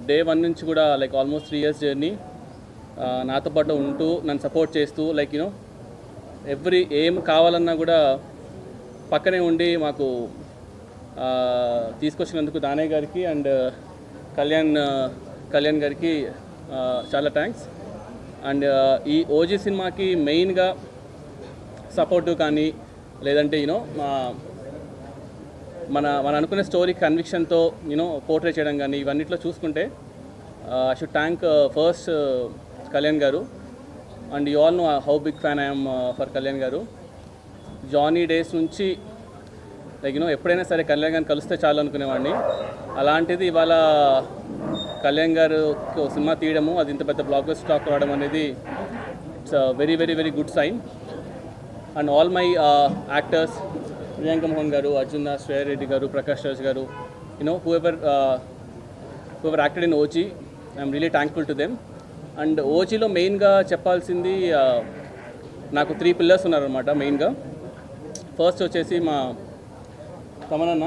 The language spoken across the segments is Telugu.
డే 1 నుంచి కూడా లైక్ ఆల్మోస్ట్ 3 ఇయర్స్ జర్నీ నాతో పాటు ఉంటూ నన్ను సపోర్ట్ చేస్తూ లైక్ ఎవ్రీ ఏం కావాలన్నా కూడా పక్కనే ఉండి మాకు తీసుకొచ్చినందుకు దానయ్య గారికి అండ్ కళ్యాణ్ గారికి చాలా థ్యాంక్స్. అండ్ ఈ ఓజీ సినిమాకి మెయిన్గా సపోర్టు కానీ లేదంటే మన అనుకునే స్టోరీ కన్విక్షన్తో పోర్ట్రే చేయడం కానీ ఇవన్నిట్లో చూసుకుంటే I should thank first Kalyan garu. And you all know how big fan I'm for Kalyan garu. Johnny days నుంచి లైక్ ఎప్పుడైనా సరే కళ్యాణ్ గారిని కలిస్తే చాలు అనుకునేవాడిని. అలాంటిది ఇవాళ కళ్యాణ్ గారు సినిమా తీయడము, అది ఇంత పెద్ద బ్లాక్ బస్టర్ టాక్ రావడం అనేది it's very very very good sign. And all my actors, Priyanka Mohan గారు, అర్జున్ దాస్, శ్రేయ రెడ్డి గారు, Prakash Raj garu, whoever acted in OG, I'm really thankful to them. And ఓజీలో మెయిన్గా చెప్పాల్సింది నాకు 3 పిల్లర్స్ ఉన్నారనమాట మెయిన్గా. ఫస్ట్ వచ్చేసి మా తమనన్న,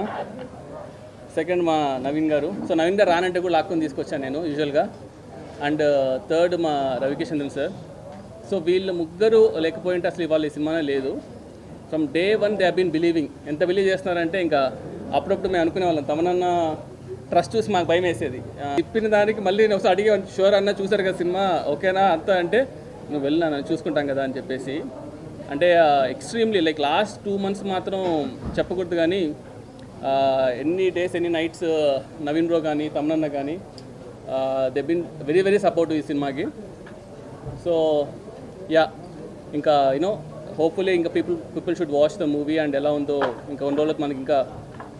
సెకండ్ మా నవీన్ గారు. సో నవీన్ గారు రానంటే కూడా లాక్కొని తీసుకొచ్చాను నేను యూజువల్గా. అండ్ థర్డ్ మా రవికిషంద్రన్ సార్. సో వీళ్ళు ముగ్గురు లేకపోయింటే అసలు ఇవాళ ఈ సినిమానే లేదు. From day 1 they have been believing. ఎంత బిలీవ్ చేస్తున్నారంటే ఇంకా అప్పుడప్పుడు మేము అనుకునే వాళ్ళం, తమనన్న ట్రస్ట్ చూసి మాకు భయం వేసేది. ఇప్పిన దానికి మళ్ళీ నేను ఒకసారి అడిగే, షూర్ అన్న చూసారు కదా సినిమా ఓకేనా అంతా అంటే, నువ్వు వెళ్ళినా నేను చూసుకుంటాం కదా అని చెప్పేసి. అంటే ఎక్స్ట్రీమ్లీ లైక్ లాస్ట్ 2 months మాత్రం చెప్పకూడదు కానీ ఎన్ని డేస్ ఎన్ని నైట్స్ నవీన్ బ్రో కానీ తమనన్న కానీ they been very very supportive ఈ సినిమాకి. సో యా, ఇంకా హోప్ఫుల్లీ ఇంకా people should watch the movie and ఎలా ఉందో ఇంకా 2 రోజులకు మనకి ఇంకా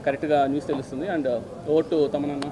కరెక్ట్గా న్యూస్ తెలుస్తుంది. And over to తమనన్న.